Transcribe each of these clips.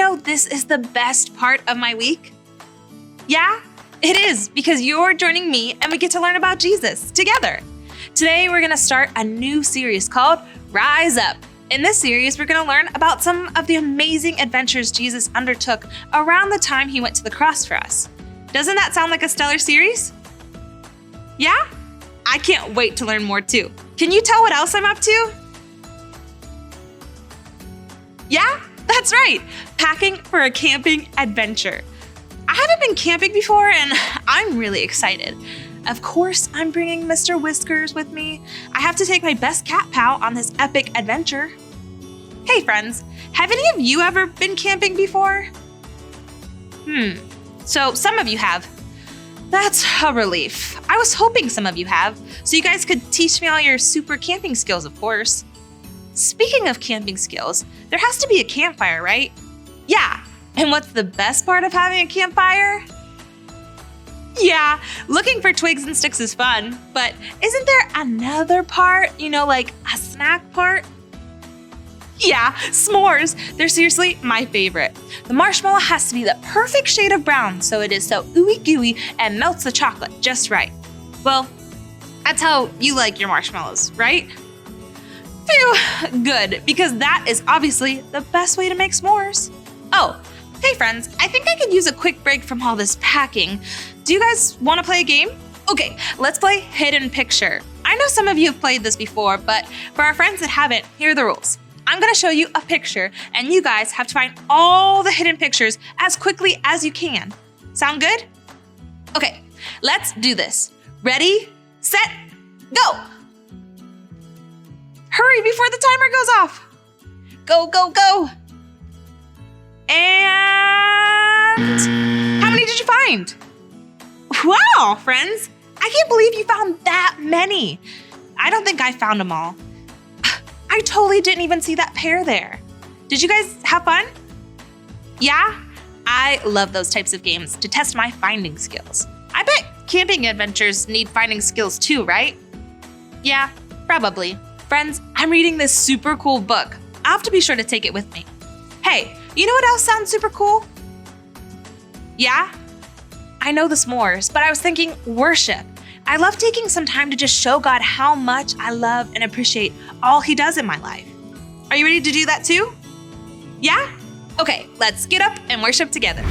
know this is the best part of my week? Yeah, it is, because you're joining me and we get to learn about Jesus together. Today, we're going to start a new series called Rise Up. In this series, we're going to learn about some of the amazing adventures Jesus undertook around the time he went to the cross for us. Doesn't that sound like a stellar series? Yeah? I can't wait to learn more too. Can you tell what else I'm up to? Yeah, that's right. Packing for a camping adventure. I haven't been camping before and I'm really excited. Of course, I'm bringing Mr. Whiskers with me. I have to take my best cat pal on this epic adventure. Hey friends, have any of you ever been camping before? So some of you have. That's a relief. I was hoping some of you have, so you guys could teach me all your super camping skills, of course. Speaking of camping skills, there has to be a campfire, right? Yeah, and what's the best part of having a campfire? Yeah, looking for twigs and sticks is fun, but isn't there another part, like a snack part? Yeah, s'mores. They're seriously my favorite. The marshmallow has to be the perfect shade of brown so it is so ooey gooey and melts the chocolate just right. Well, that's how you like your marshmallows, right? Phew, good, because that is obviously the best way to make s'mores. Oh, hey friends, I think I could use a quick break from all this packing. Do you guys want to play a game? Okay, let's play Hidden Picture. I know some of you have played this before, but for our friends that haven't, here are the rules. I'm gonna show you a picture, and you guys have to find all the hidden pictures as quickly as you can. Sound good? Okay, let's do this. Ready, set, go! Hurry before the timer goes off. Go, go, go. And how many did you find? Wow, friends, I can't believe you found that many. I don't think I found them all. I totally didn't even see that pair there. Did you guys have fun? Yeah? I love those types of games to test my finding skills. I bet camping adventures need finding skills too, right? Yeah, probably. Friends, I'm reading this super cool book. I'll have to be sure to take it with me. Hey, you know what else sounds super cool? Yeah? I know the s'mores, but I was thinking worship. I love taking some time to just show God how much I love and appreciate all he does in my life. Are you ready to do that too? Yeah? Okay, let's get up and worship together.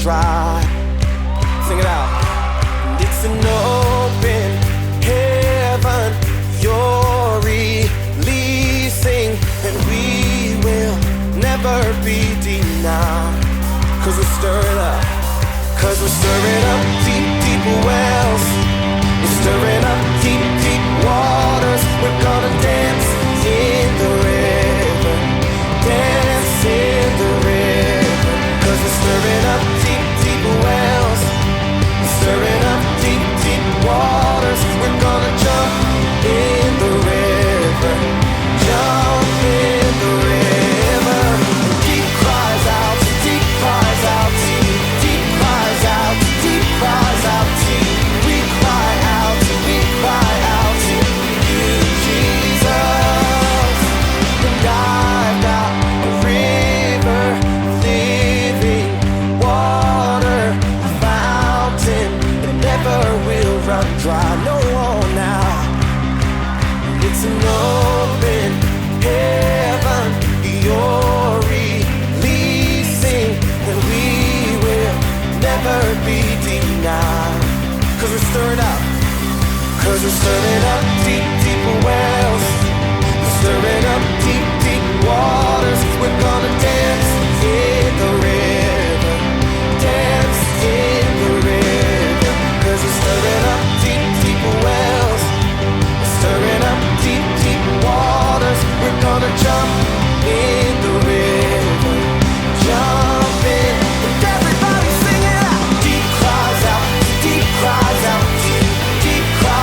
Dry. Sing it out. It's an open heaven you're releasing, and we will never be denied. Cause we're stirring up. Cause we're stirring up deep, deep wells. We're stirring up deep, deep waters. We're gonna dance in the river. Dance in the river. Cause we're stirring up wells, stirring up deep, deep waters. We're gonna jump in the river, jump in the river. Deep cries out, deep cries out, deep cries out, deep cries out, we cry out to you, Jesus. And I've got a river living water, will run dry, no more now. It's an open heaven you're releasing, and we will never be denied. Cause we're stirring up. Cause we're stirring up deep, deep wells. We're stirring up deep, deep waters. We're gonna dance in the river. Dance in the river. Cause we're stirring up deep, deep wells. We're stirring up deep, deep waters. We're gonna jump in the river. Jump in. And everybody sing it out. Deep cries out, deep cries out, deep cries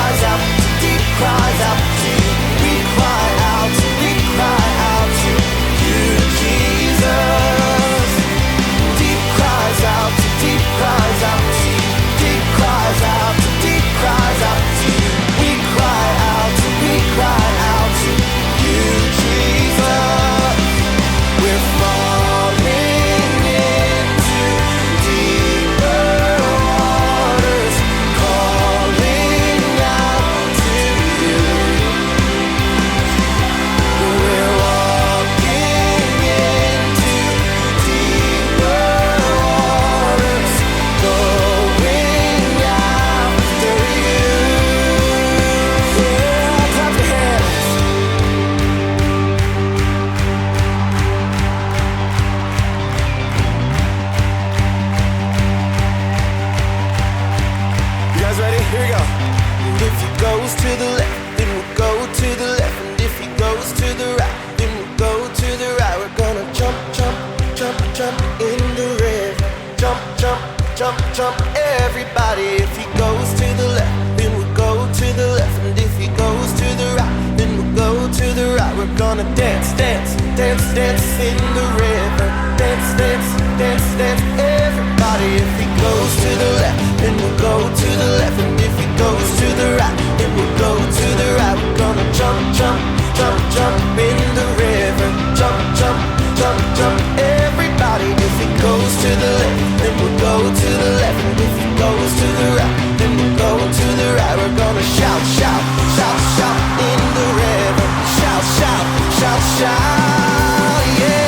goes to the left, then we'll go to the left. And if he goes to the right, then we'll go to the right. We're gonna jump, jump, jump, jump in the river. Jump, jump, jump, jump, everybody. If he goes to the left, then we'll go to the left. And if he goes to the right, then we'll go to the right. We're gonna dance, dance, dance, dance in the river. Dance, dance, dance, dance, everybody. If he goes to the left, then we'll go to the left. And if he goes to the right, then we'll go to the right. We're gonna jump, jump, jump, jump in the river. Jump, jump, jump, jump, everybody. If he goes to the left, then we'll go to the left. And if he goes to the right, then we'll go to the right. We're gonna shout, shout, shout, shout in the river. Shout, shout, shout, shout, yeah.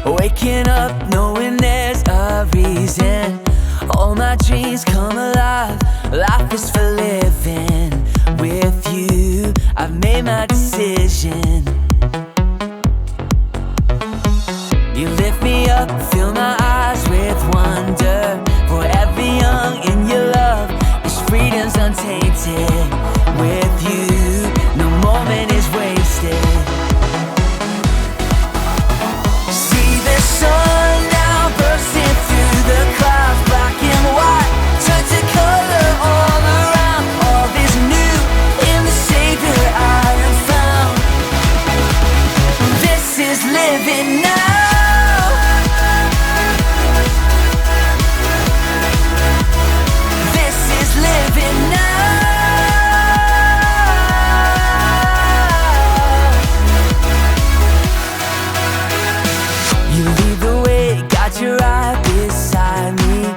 Waking up knowing there's a reason. All my dreams come alive. Life is for living. With you, I've made my decision. You lift me up, fill my eyes with wonder. Forever young in your love, this freedom's untainted. With you, no moment is wasted. Sun now bursting through the clouds, black and white, turn to color all around. All is new in the Savior I have found. This is living now. This is living now. You lead the way, got you right beside me.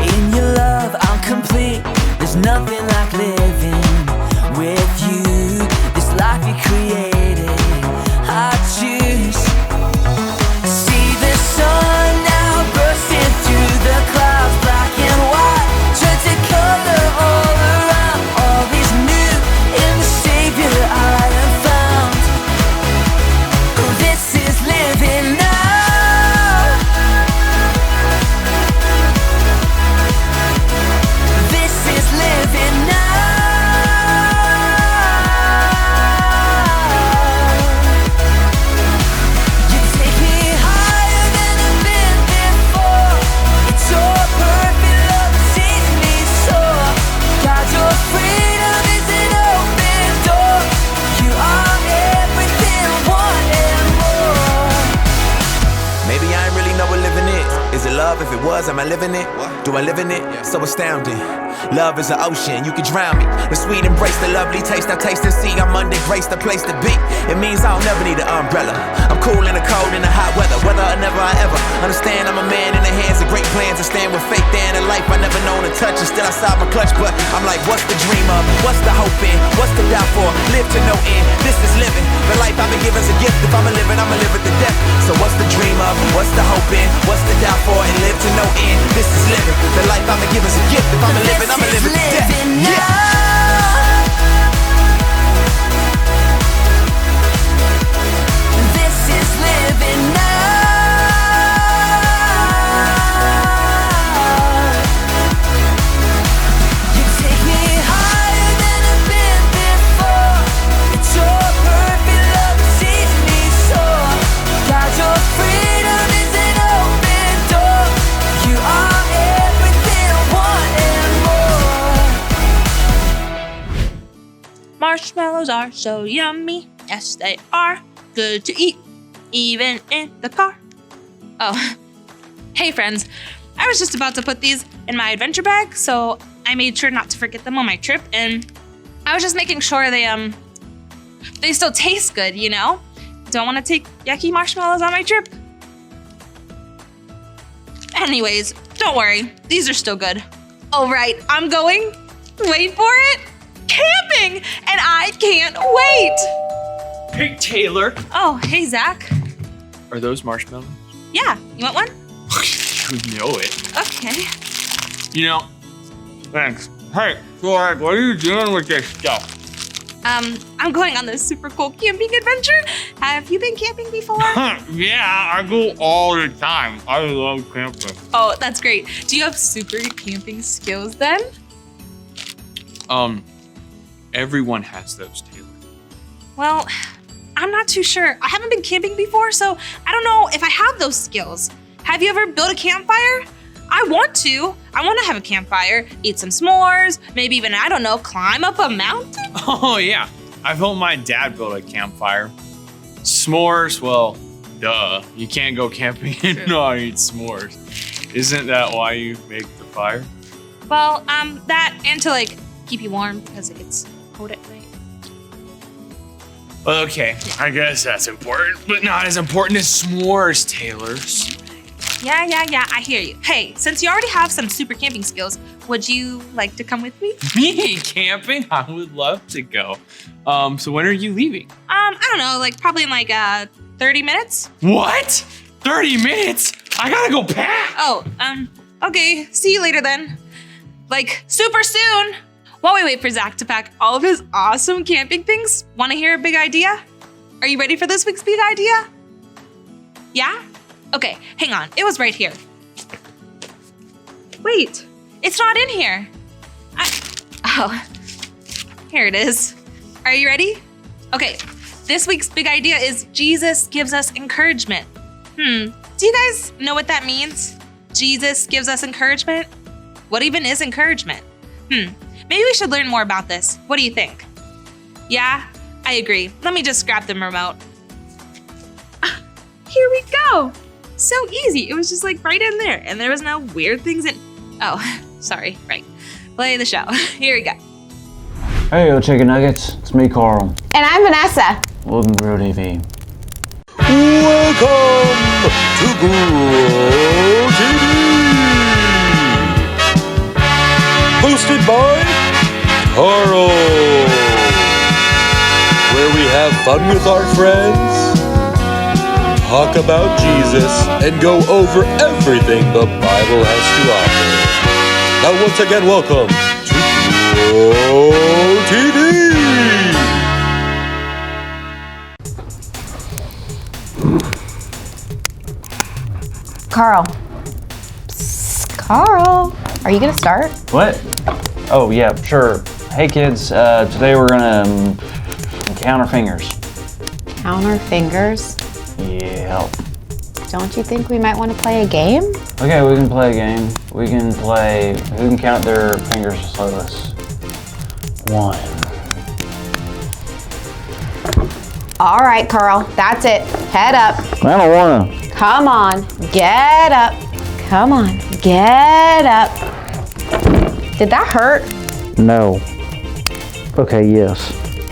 In your love, I'm complete. There's nothing like living with you. This life you created, I choose. See the sun now bursting through the clouds, black and white, turn to color all around. All is new in the Savior I have found. This is living now. If it was, am I living it? Do I live in it? So astounding. Love is an ocean, you can drown me. The sweet embrace, the lovely taste, I taste and see. I'm under grace, the place to be. It means I'll never need an umbrella. I'm cool in the cold, in the hot weather. Whether or never I ever understand, I'm a man in the hands of great plans. I stand with faith there in a life I never known to touch. And still outside my clutch, but I'm like, what's the dream of? What's the hope in? What's the doubt for? Live to no end, this is living. The life I've been given's a gift. If I'm a living, I'ma live it to death. So what's the dream of? What's the hope in? What's the doubt for? And live to no end, this is living. The life I've been given's a gift. If I'm a living, I'ma live it to death. Yeah. Marshmallows are so yummy. Yes, they are good to eat, even in the car. Oh, hey friends. I was just about to put these in my adventure bag, so I made sure not to forget them on my trip, and I was just making sure they still taste good, you know? Don't want to take yucky marshmallows on my trip. Anyways, don't worry, these are still good. All right, I'm going, wait for it, camping, and I can't wait. Hey, Taylor. Oh, hey, Zach. Are those marshmallows? Yeah, you want one? You know it. Okay. You know, thanks. Hey, Florida, what are you doing with this stuff? I'm going on this super cool camping adventure. Have you been camping before? Yeah, I go all the time. I love camping. Oh, that's great. Do you have super camping skills then? Everyone has those, Taylor. Well, I'm not too sure. I haven't been camping before, so I don't know if I have those skills. Have you ever built a campfire? I want to. I want to have a campfire, eat some s'mores, maybe even, I don't know, climb up a mountain? Oh, yeah. I've helped my dad build a campfire. S'mores, well, duh. You can't go camping and not eat s'mores. Isn't that why you make the fire? Well, that and to like keep you warm because it gets cold at night. Well, okay, I guess that's important, but not as important as s'mores, Taylor. Yeah, I hear you. Hey, since you already have some super camping skills, would you like to come with me? Me camping? I would love to go. So when are you leaving? I don't know, like probably in like 30 minutes. What? 30 minutes? I gotta go pack. Oh, okay, see you later then. Like super soon. While we wait for Zach to pack all of his awesome camping things, want to hear a big idea? Are you ready for this week's big idea? Yeah? Okay, hang on. It was right here. Wait, it's not in here. Oh, here it is. Are you ready? Okay, this week's big idea is Jesus gives us encouragement. Do you guys know what that means? Jesus gives us encouragement? What even is encouragement? Maybe we should learn more about this. What do you think? Yeah, I agree. Let me just grab the remote. Here we go. So easy. It was just like right in there, and there was no weird things in. Oh, sorry. Right. Play the show. Here we go. Hey, yo, chicken nuggets. It's me, Carl. And I'm Vanessa. Welcome to Grow TV. Welcome to Grow TV. Hosted by Carl. Where we have fun with our friends, talk about Jesus, and go over everything the Bible has to offer. Now once again, welcome to Grow TV. Carl. Psst, Carl. Are you gonna start? What? Oh, yeah, sure. Hey, kids. Today we're gonna count our fingers. Count our fingers? Yeah. Don't you think we might want to play a game? Okay, we can play a game. We can play who can count their fingers the slowest. 1. All right, Carl. That's it. Head up. I don't wanna. Come on. Get up. Come on. Get up. Did that hurt? No. Okay, yes.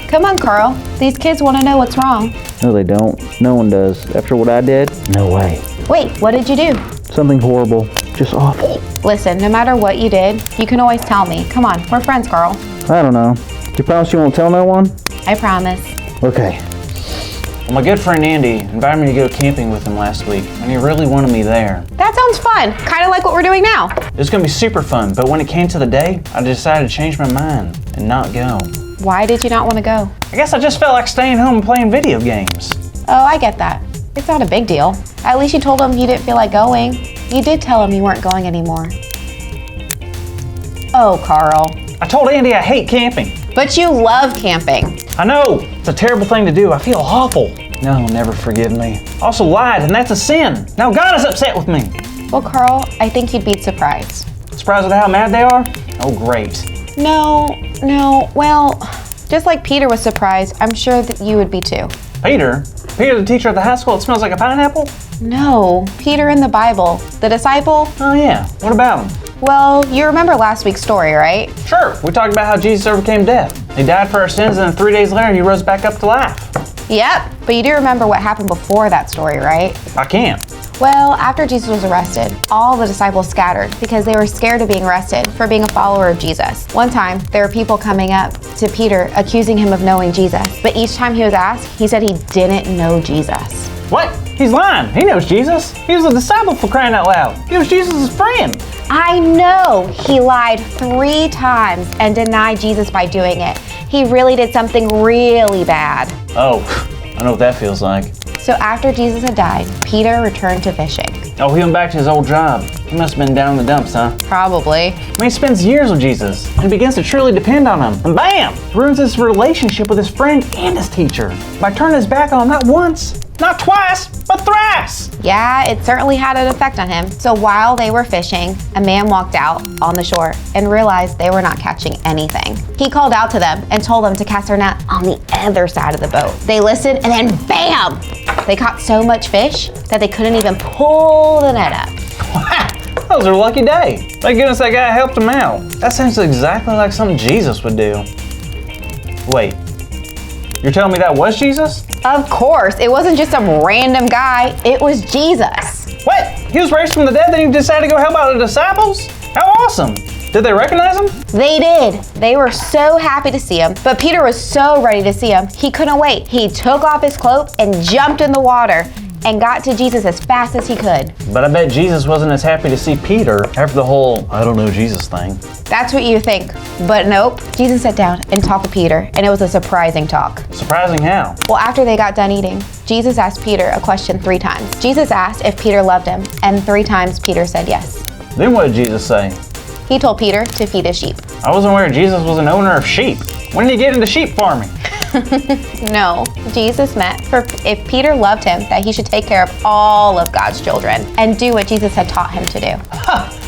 Come on, Carl. These kids want to know what's wrong. No, they don't. No one does. After what I did? No way. Wait, what did you do? Something horrible. Just awful. Listen, no matter what you did, you can always tell me. Come on, we're friends, Carl. I don't know. You promise you won't tell no one? I promise. Okay. Well, my good friend Andy invited me to go camping with him last week, and he really wanted me there. That sounds fun. Kind of like what we're doing now. It was gonna be super fun, but when it came to the day, I decided to change my mind and not go. Why did you not want to go? I guess I just felt like staying home and playing video games. Oh, I get that. It's not a big deal. At least you told him you didn't feel like going. You did tell him you weren't going anymore. Oh, Carl. I told Andy I hate camping. But you love camping. I know, it's a terrible thing to do. I feel awful. No, he'll never forgive me. I also lied, and that's a sin. Now God is upset with me. Well, Carl, I think you'd be surprised. Surprised at how mad they are? Oh, great. No, well, Just like Peter was surprised, I'm sure that you would be too. Peter? Peter, the teacher at the high school that smells like a pineapple? No, Peter in the Bible, the disciple. Oh yeah, what about him? Well, you remember last week's story, right? Sure, we talked about how Jesus overcame death. He died for our sins and then 3 days later he rose back up to life. Yep, but you do remember what happened before that story, right? I can't. Well, after Jesus was arrested, all the disciples scattered because they were scared of being arrested for being a follower of Jesus. One time, there were people coming up to Peter accusing him of knowing Jesus, but each time he was asked, he said he didn't know Jesus. What? He's lying. He knows Jesus. He was a disciple, for crying out loud. He was Jesus' friend. I know he lied 3 times and denied Jesus by doing it. He really did something really bad. Oh, I know what that feels like. So after Jesus had died, Peter returned to fishing. Oh, he went back to his old job. He must have been down in the dumps, huh? Probably. I mean, he spends years with Jesus and begins to truly depend on him. And bam! Ruins his relationship with his friend and his teacher by turning his back on him not once, not twice, but thrice. Yeah, it certainly had an effect on him. So while they were fishing, a man walked out on the shore and realized they were not catching anything. He called out to them and told them to cast their net on the other side of the boat. They listened and then bam! They caught so much fish that they couldn't even pull the net up. That was their lucky day. Thank goodness that guy helped him out. That sounds exactly like something Jesus would do. Wait, you're telling me that was Jesus? Of course, it wasn't just some random guy, it was Jesus. What? He was raised from the dead, then he decided to go help out the disciples? How awesome! Did they recognize him? They did. They were so happy to see him. But Peter was so ready to see him, he couldn't wait. He took off his cloak and jumped in the water and got to Jesus as fast as he could. But I bet Jesus wasn't as happy to see Peter after the whole I don't know Jesus thing. That's what you think. But nope. Jesus sat down and talked to Peter, and it was a surprising talk. Surprising how? Well, after they got done eating, Jesus asked Peter a question 3 times. Jesus asked if Peter loved him, and 3 times Peter said yes. Then what did Jesus say? He told Peter to feed his sheep. I wasn't aware Jesus was an owner of sheep. When did he get into sheep farming? No, Jesus meant for if Peter loved him, that he should take care of all of God's children and do what Jesus had taught him to do.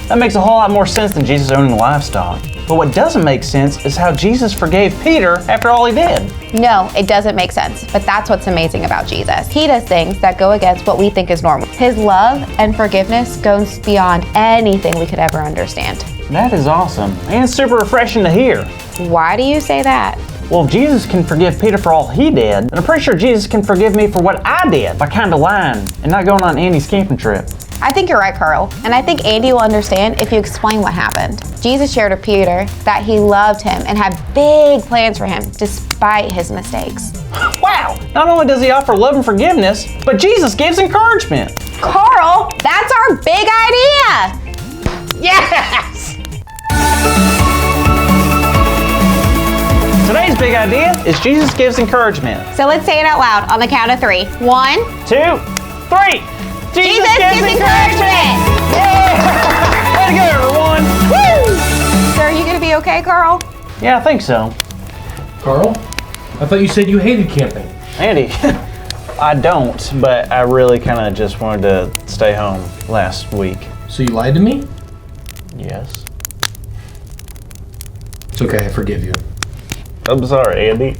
That makes a whole lot more sense than Jesus owning livestock. But what doesn't make sense is how Jesus forgave Peter after all he did. No, it doesn't make sense, but that's what's amazing about Jesus. He does things that go against what we think is normal. His love and forgiveness goes beyond anything we could ever understand. That is awesome, and super refreshing to hear. Why do you say that? Well, if Jesus can forgive Peter for all he did, then I'm pretty sure Jesus can forgive me for what I did by kind of lying and not going on Andy's camping trip. I think you're right, Carl, and I think Andy will understand if you explain what happened. Jesus shared with Peter that he loved him and had big plans for him despite his mistakes. Wow! Not only does he offer love and forgiveness, but Jesus gives encouragement. Carl, that's our big idea! Yes! Today's big idea is Jesus gives encouragement. So let's say it out loud on the count of 3. 1, 2, 3. Jesus gives encouragement! Yeah! Way to go, everyone! Woo! So are you gonna be okay, Carl? Yeah, I think so. Carl, I thought you said you hated camping. Andy, I don't, but I really kind of just wanted to stay home last week. So you lied to me? Yes. It's okay, I forgive you. I'm sorry, Andy.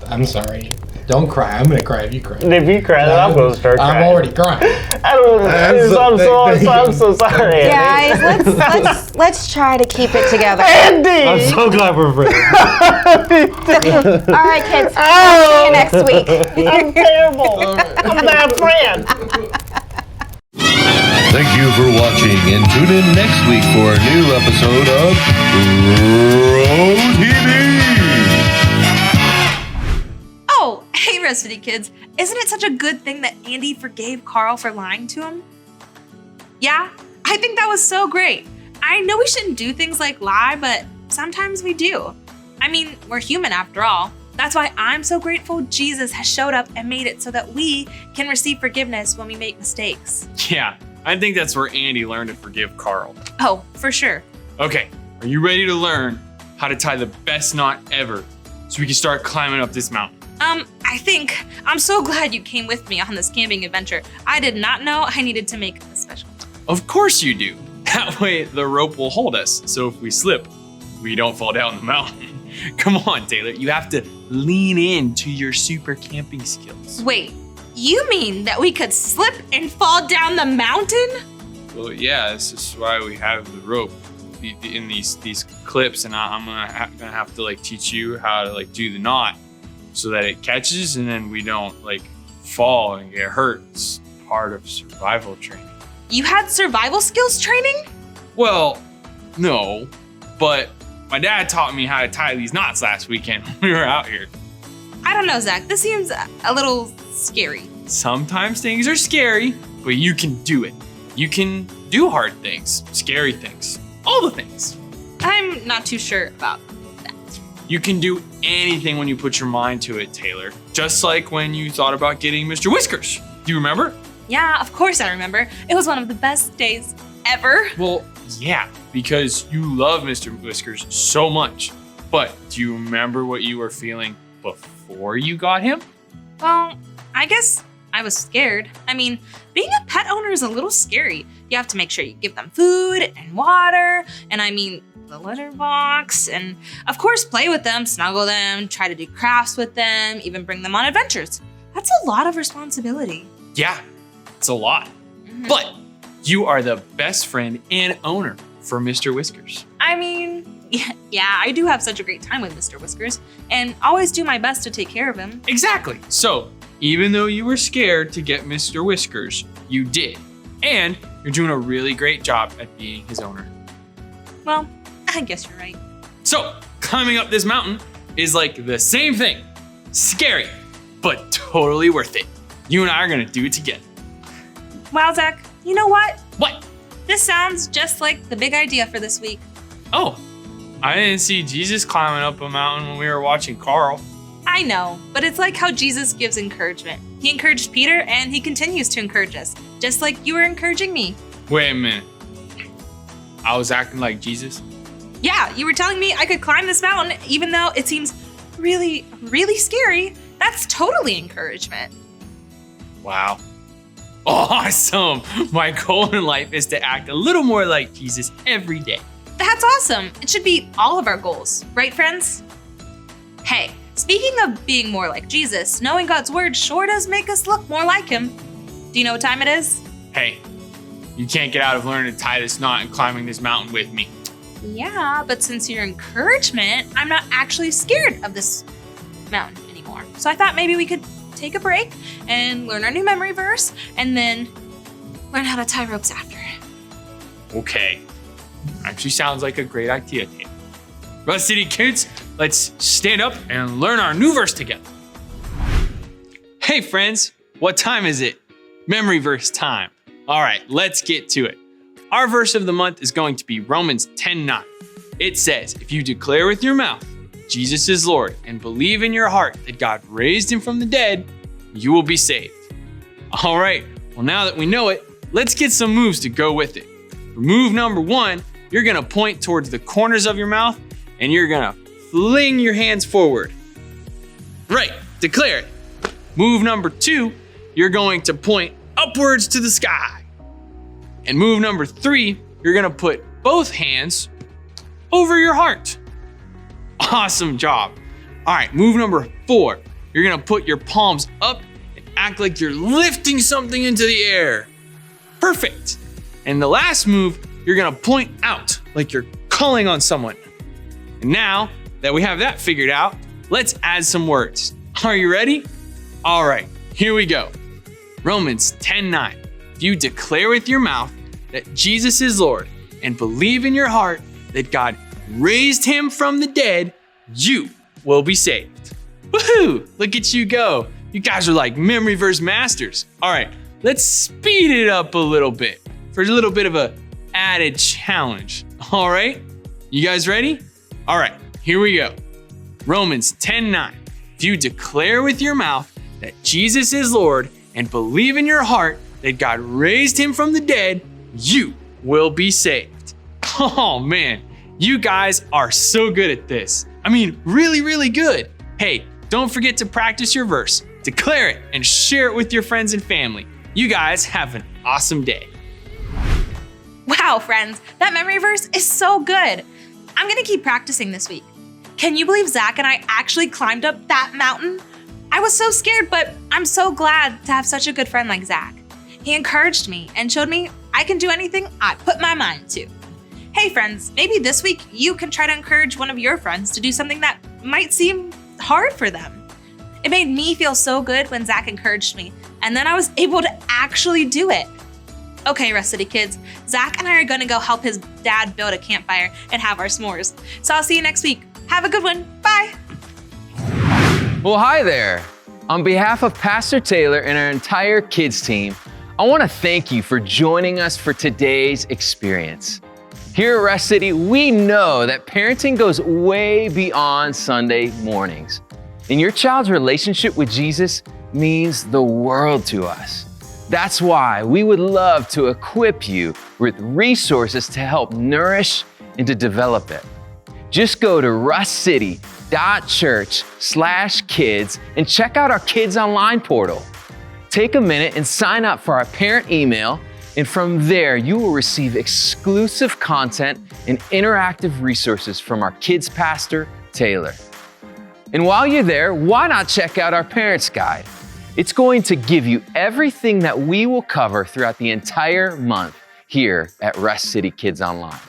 I'm sorry. Don't cry. I'm gonna cry if you cry. If you cry, then I'm gonna start crying. I'm already crying. I don't know. I'm so sorry, Andy. Guys, let's try to keep it together. Andy! I'm so glad we're friends. All right, kids. See you next week. I'm terrible. I'm a bad friend. Thank you for watching, and tune in next week for a new episode of Bro TV. Oh, hey, Rose City kids. Isn't it such a good thing that Andy forgave Carl for lying to him? Yeah, I think that was so great. I know we shouldn't do things like lie, but sometimes we do. I mean, we're human after all. That's why I'm so grateful Jesus has showed up and made it so that we can receive forgiveness when we make mistakes. Yeah, I think that's where Andy learned to forgive Carl. Oh, for sure. Okay, are you ready to learn how to tie the best knot ever so we can start climbing up this mountain? I think. I'm so glad you came with me on this camping adventure. I did not know I needed to make a special. Of course you do. That way the rope will hold us, so if we slip, we don't fall down the mountain. Come on, Taylor. You have to lean into your super camping skills. Wait, you mean that we could slip and fall down the mountain? Well, yeah, this is why we have the rope in these clips, and I'm gonna have to like teach you how to like do the knot so that it catches, and then we don't like fall and get hurt. It's part of survival training. You had survival skills training? Well, no, but my dad taught me how to tie these knots last weekend when we were out here. I don't know, Zach. This seems a little scary. Sometimes things are scary, but you can do it. You can do hard things, scary things, all the things. I'm not too sure about that. You can do anything when you put your mind to it, Taylor. Just like when you thought about getting Mr. Whiskers. Do you remember? Yeah, of course I remember. It was one of the best days ever. Well, yeah, because you love Mr. Whiskers so much. But do you remember what you were feeling before you got him? Well, I guess I was scared. I mean, being a pet owner is a little scary. You have to make sure you give them food and water, and I mean, the litter box, and of course, play with them, snuggle them, try to do crafts with them, even bring them on adventures. That's a lot of responsibility. Yeah, it's a lot. But you are the best friend and owner for Mr. Whiskers. I mean, yeah, I do have such a great time with Mr. Whiskers, and always do my best to take care of him. Exactly. So, even though you were scared to get Mr. Whiskers, you did. And you're doing a really great job at being his owner. Well, I guess you're right. So, climbing up this mountain is like the same thing. Scary, but totally worth it. You and I are gonna do it together. Wow, Zach, you know what? What? This sounds just like the big idea for this week. Oh, I didn't see Jesus climbing up a mountain when we were watching Carl. I know, but it's like how Jesus gives encouragement. He encouraged Peter, and he continues to encourage us, just like you were encouraging me. Wait a minute. I was acting like Jesus? Yeah, you were telling me I could climb this mountain, even though it seems really, really scary. That's totally encouragement. Wow. Awesome! My goal in life is to act a little more like Jesus every day. That's awesome. It should be all of our goals, right, friends? Hey, speaking of being more like Jesus, knowing God's word sure does make us look more like him. Do you know what time it is? Hey, you can't get out of learning to tie this knot and climbing this mountain with me. Yeah, but since your encouragement, I'm not actually scared of this mountain anymore. So I thought maybe we could take a break and learn our new memory verse and then learn how to tie ropes after. Okay. Actually sounds like a great idea, Taylor. Rust City kids, let's stand up and learn our new verse together. Hey friends, what time is it? Memory verse time. All right, let's get to it. Our verse of the month is going to be Romans 10:9. It says, if you declare with your mouth, Jesus is Lord, and believe in your heart that God raised him from the dead, you will be saved. All right, well now that we know it, let's get some moves to go with it. For move number 1, you're gonna point towards the corners of your mouth and you're gonna fling your hands forward. Right, declare it. Move number 2, you're going to point upwards to the sky. And move number 3, you're gonna put both hands over your heart. Awesome job. All right, move number 4, you're gonna put your palms up and act like you're lifting something into the air. Perfect. And the last move, you're gonna point out like you're calling on someone. And now that we have that figured out, let's add some words. Are you ready? All right, here we go. Romans 10:9. If you declare with your mouth that Jesus is Lord and believe in your heart that God raised him from the dead, you will be saved. Woohoo! Look at you go. You guys are like memory verse masters. All right, let's speed it up a little bit for a little bit of a added challenge. All right, you guys ready? All right, here we go. Romans 10:9. If you declare with your mouth that Jesus is Lord and believe in your heart that God raised him from the dead, you will be saved. Oh man, you guys are so good at this. I mean, really, really good. Hey, don't forget to practice your verse, declare it, and share it with your friends and family. You guys have an awesome day. Wow, friends, that memory verse is so good. I'm gonna keep practicing this week. Can you believe Zach and I actually climbed up that mountain? I was so scared, but I'm so glad to have such a good friend like Zach. He encouraged me and showed me I can do anything I put my mind to. Hey friends, maybe this week you can try to encourage one of your friends to do something that might seem hard for them. It made me feel so good when Zach encouraged me, and then I was able to actually do it. Okay, Rust City kids, Zach and I are gonna go help his dad build a campfire and have our s'mores. So I'll see you next week. Have a good one. Bye. Well, hi there. On behalf of Pastor Taylor and our entire kids team, I want to thank you for joining us for today's experience. Here at Rest City, we know that parenting goes way beyond Sunday mornings. And your child's relationship with Jesus means the world to us. That's why we would love to equip you with resources to help nourish and to develop it. Just go to rustcity.church/kids and check out our Kids Online portal. Take a minute and sign up for our parent email, and from there you will receive exclusive content and interactive resources from our kids pastor, Taylor. And while you're there, why not check out our Parents Guide? It's going to give you everything that we will cover throughout the entire month here at Rest City Kids Online.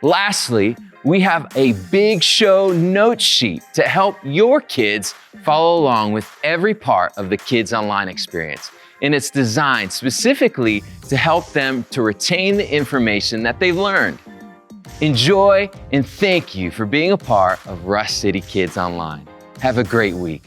Lastly, we have a big show note sheet to help your kids follow along with every part of the Kids Online experience. And it's designed specifically to help them to retain the information that they've learned. Enjoy and thank you for being a part of Rust City Kids Online. Have a great week.